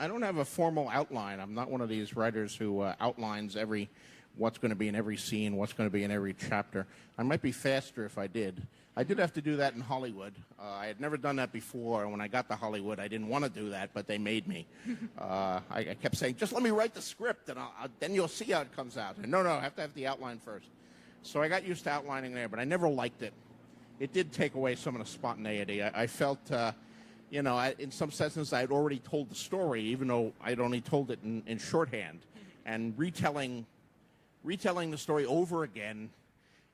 I don't have a formal outline. I'm not one of these writers who outlines what's going to be in every scene, what's going to be in every chapter. I might be faster if I did. I did have to do that in Hollywood. I had never done that before. When I got to Hollywood, I didn't want to do that, but they made me. I kept saying, just let me write the script, and then you'll see how it comes out. And no, I have to have the outline first. So I got used to outlining there, but I never liked it. It did take away some of the spontaneity. I felt, in some senses, I had already told the story, even though I'd only told it in shorthand. And retelling the story over again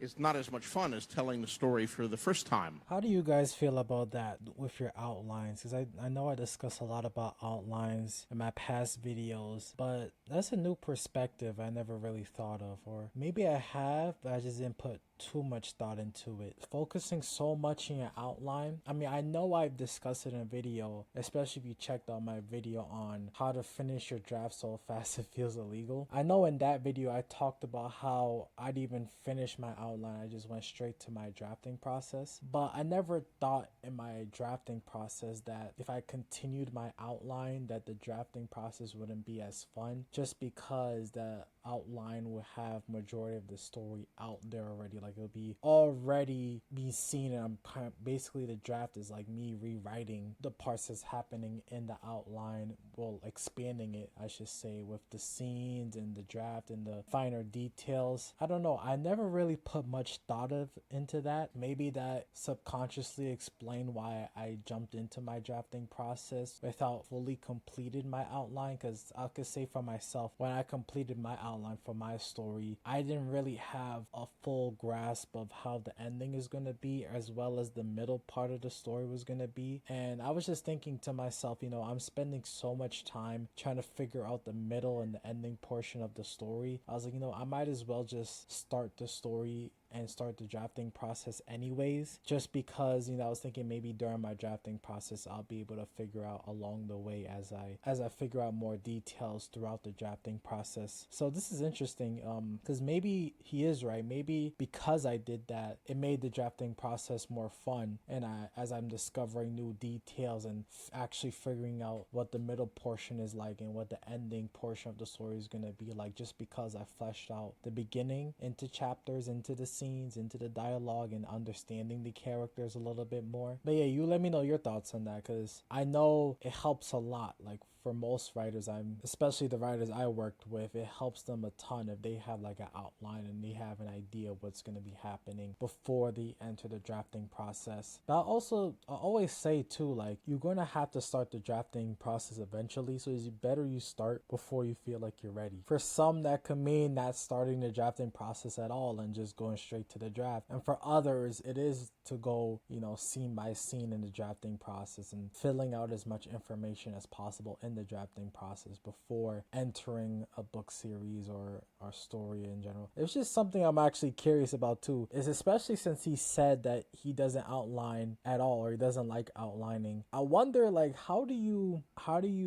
is not as much fun as telling the story for the first time. How do you guys feel about that with your outlines? Because I know I discuss a lot about outlines in my past videos, but that's a new perspective I never really thought of. Or maybe I have, but I just didn't put too much thought into it. Focusing so much in your outline. I mean, I know I've discussed it in a video, especially if you checked out my video on how to finish your draft so fast it feels illegal. I know in that video I talked about how I'd even finish my outline. I just went straight to my drafting process. But I never thought in my drafting process that if I continued my outline that the drafting process wouldn't be as fun, just because the outline would have majority of the story out there already. Like it'll be already be seen, and basically the draft is like me rewriting the parts that's happening in the outline, well, expanding it, I should say, with the scenes and the draft and the finer details. I don't know, I never really put much thought into that. Maybe that subconsciously explained why I jumped into my drafting process without fully completed my outline, because I could say for myself, when I completed my outline for my story, I didn't really have a full grasp of how the ending is going to be, as well as the middle part of the story was going to be. And I was just thinking to myself, I'm spending so much time trying to figure out the middle and the ending portion of the story. I was like, I might as well just start the story and start the drafting process anyways, just because I was thinking maybe during my drafting process I'll be able to figure out along the way as I figure out more details throughout the drafting process. So this is interesting, because maybe he is right. Maybe because I did that, it made the drafting process more fun, and as I'm discovering new details and actually figuring out what the middle portion is like and what the ending portion of the story is going to be like, just because I fleshed out the beginning into chapters, into the scenes, into the dialogue, and understanding the characters a little bit more. But yeah, you let me know your thoughts on that, because I know it helps a lot. Like for most writers, especially the writers I worked with, it helps them a ton if they have like an outline and they have an idea of what's going to be happening before they enter the drafting process. But I always say too, like, you're going to have to start the drafting process eventually, so it's better you start before you feel like you're ready. For some, that could mean not starting the drafting process at all and just going straight to the draft. And for others, it is to go, scene by scene in the drafting process and filling out as much information as possible in the drafting process before entering a book series or story in general. It's just something I'm actually curious about too, is especially since he said that he doesn't outline at all, or he doesn't like outlining. I wonder, like, how do you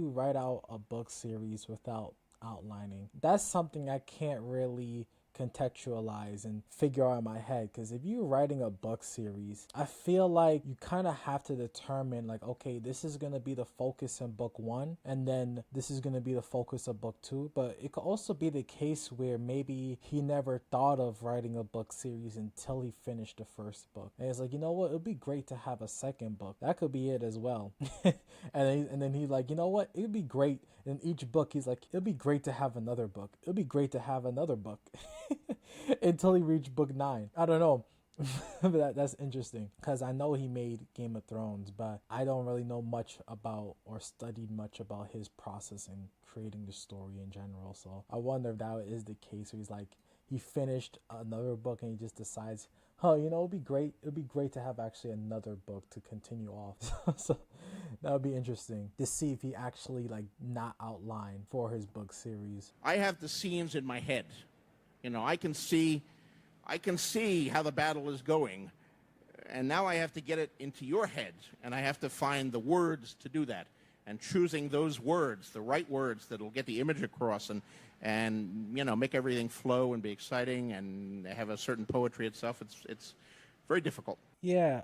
write out a book series without outlining? That's something I can't really contextualize and figure out in my head, because if you're writing a book series, I feel like you kind of have to determine, like, okay, this is going to be the focus in book 1, and then this is going to be the focus of book 2. But it could also be the case where maybe he never thought of writing a book series until he finished the first book, and it's like, it would be great to have a second book. That could be it as well. and then he's like, it would be great in each book. He's like, it'd be great to have another book. It'd be great to have another book. Until he reached book 9. I don't know. But that's interesting, because I know he made Game of Thrones, but I don't really know much about or studied much about his process in creating the story in general. So I wonder if that is the case, where he's like, he finished another book and he just decides, it'd be great to have actually another book to continue off. So that would be interesting to see if he actually not outline for his book series. I have the scenes in my head. I can see how the battle is going, and now I have to get it into your head, and I have to find the words to do that, and choosing those words, the right words that will get the image across and make everything flow and be exciting and have a certain poetry itself. It's very difficult. Yeah,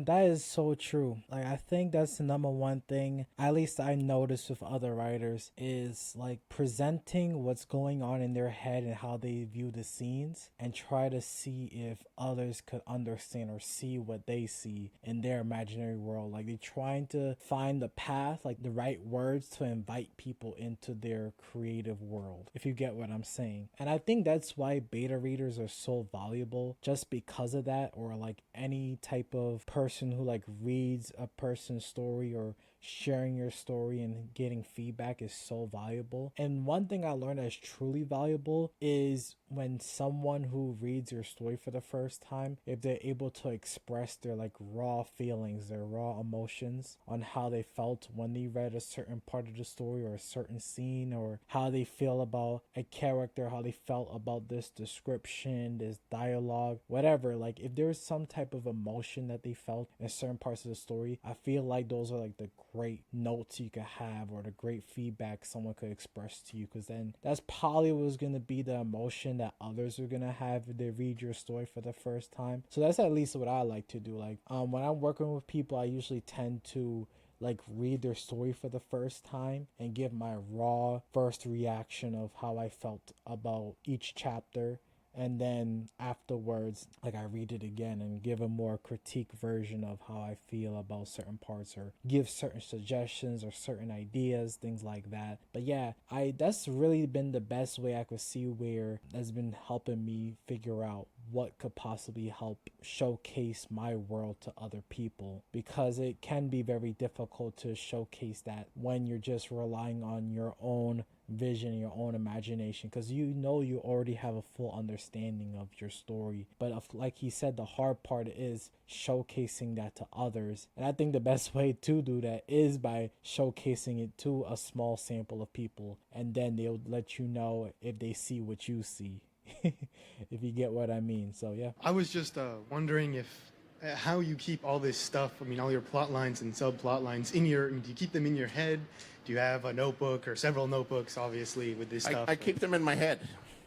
that is so true. Like, I think that's the number one thing, at least I notice with other writers, is like presenting what's going on in their head and how they view the scenes, and try to see if others could understand or see what they see in their imaginary world. Like, they're trying to find the path, like the right words to invite people into their creative world, if you get what I'm saying. And I think that's why beta readers are so valuable, just because of that, or like any type of person who like reads a person's story or sharing your story and getting feedback is so valuable. And one thing I learned that's truly valuable is when someone who reads your story for the first time, if they're able to express their like raw feelings, their raw emotions on how they felt when they read a certain part of the story or a certain scene, or how they feel about a character, how they felt about this description, this dialogue, whatever. Like, if there's some type of emotion that they felt in certain parts of the story, I feel like those are like the great notes you could have, or the great feedback someone could express to you, because then that's probably what's going to be the emotion that others are going to have if they read your story for the first time. So that's at least what I like to do. Like, when I'm working with people, I usually tend to like read their story for the first time and give my raw first reaction of how I felt about each chapter, and then afterwards, like, I read it again and give a more critique version of how I feel about certain parts, or give certain suggestions or certain ideas, things like that. But yeah, I that's really been the best way I could see where that's been helping me figure out what could possibly help showcase my world to other people, because it can be very difficult to showcase that when you're just relying on your own vision, your own imagination, because you already have a full understanding of your story. But like he said, the hard part is showcasing that to others. And I think the best way to do that is by showcasing it to a small sample of people, and then they'll let you know if they see what you see. If you get what I mean. So yeah. I was just wondering if how you keep all this stuff. I mean, all your plot lines and subplot lines in your. Do you keep them in your head? Do you have a notebook or several notebooks, obviously, with this stuff? I keep them in my head.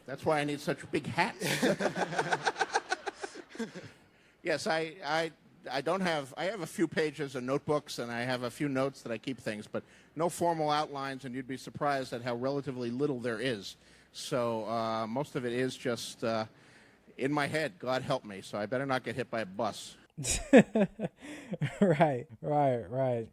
That's why I need such big hats. Yes, I don't have. I have a few pages of notebooks, and I have a few notes that I keep things, but no formal outlines. And you'd be surprised at how relatively little there is. So most of it is just in my head. God help me. So I better not get hit by a bus. Right.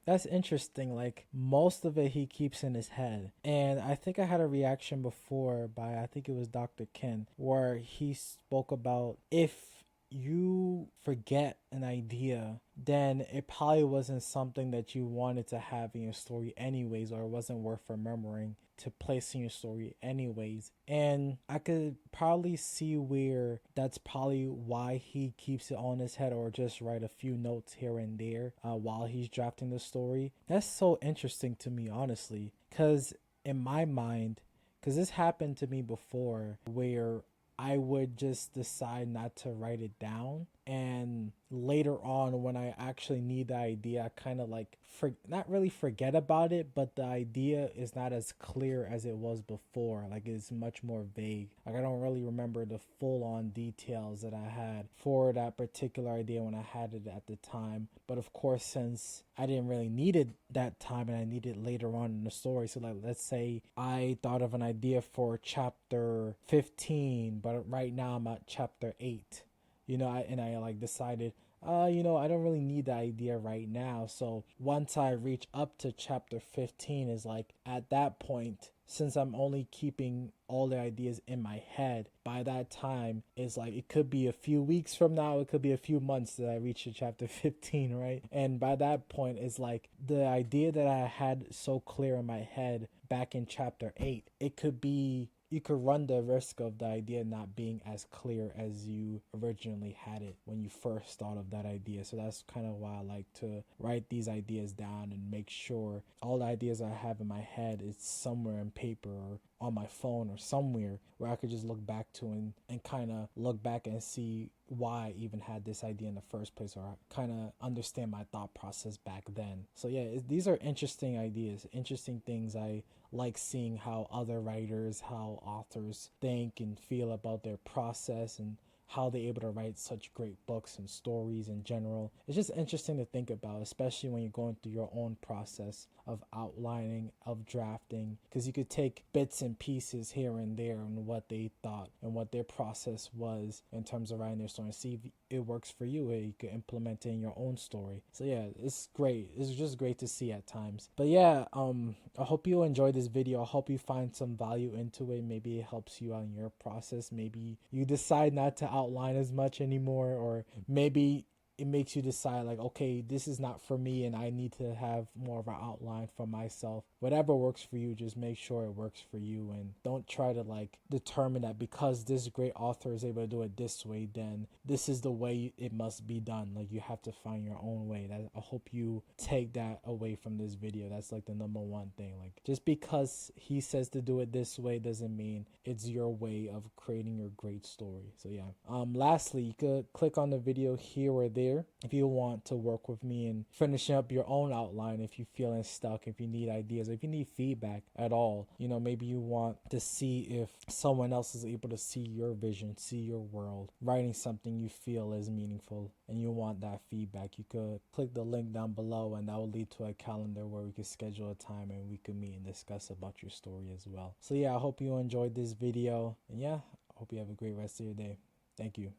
That's interesting. Like, most of it he keeps in his head. And I think I had a reaction before by, I think it was Dr. Ken, where he spoke about if you forget an idea, then it probably wasn't something that you wanted to have in your story anyways, or it wasn't worth remembering to place in your story anyways. And I could probably see where that's probably why he keeps it on his head, or just write a few notes here and there while he's drafting the story. That's so interesting to me, honestly, because in my mind, because this happened to me before, where I would just decide not to write it down, and later on when I actually need the idea, I kind of like not really forget about it, but the idea is not as clear as it was before. Like, it's much more vague. Like, I don't really remember the full on details that I had for that particular idea when I had it at the time. But of course, since I didn't really need it that time and I need it later on in the story, so like, let's say I thought of an idea for chapter 15, but right now I'm at chapter 8. I like decided, I don't really need the idea right now. So once I reach up to chapter 15 is like, at that point, since I'm only keeping all the ideas in my head, by that time it's like, it could be a few weeks from now, it could be a few months that I reach to chapter 15, right? And by that point, it's like the idea that I had so clear in my head back in chapter 8, you could run the risk of the idea not being as clear as you originally had it when you first thought of that idea. So that's kind of why I like to write these ideas down and make sure all the ideas I have in my head is somewhere in paper or on my phone or somewhere where I could just look back to and kind of look back and see why I even had this idea in the first place, or kind of understand my thought process back then. So yeah, these are interesting ideas, interesting things. I like seeing how other writers, how authors think and feel about their process, and how they're able to write such great books and stories in general. It's just interesting to think about, especially when you're going through your own process of outlining, of drafting, because you could take bits and pieces here and there and what they thought and what their process was in terms of writing their story and see if it works for you, or you could implement it in your own story. So yeah, it's great. It's just great to see at times. But yeah, I hope you enjoyed this video. I hope you find some value into it. Maybe it helps you out in your process. Maybe you decide not to outline as much anymore, or maybe it makes you decide like, okay, this is not for me and I need to have more of an outline for myself. Whatever works for you, just make sure it works for you, and don't try to like determine that because this great author is able to do it this way, then this is the way it must be done. Like, you have to find your own way. I hope you take that away from this video. That's like the number one thing. Like, just because he says to do it this way doesn't mean it's your way of creating your great story. So yeah, lastly, you could click on the video here or there if you want to work with me in finishing up your own outline, if you're feeling stuck, if you need ideas, if you need feedback at all. You know, maybe you want to see if someone else is able to see your vision, see your world, writing something you feel is meaningful, and you want that feedback. You could click the link down below, and that will lead to a calendar where we could schedule a time and we could meet and discuss about your story as well. So yeah, I hope you enjoyed this video, and yeah, I hope you have a great rest of your day. Thank you.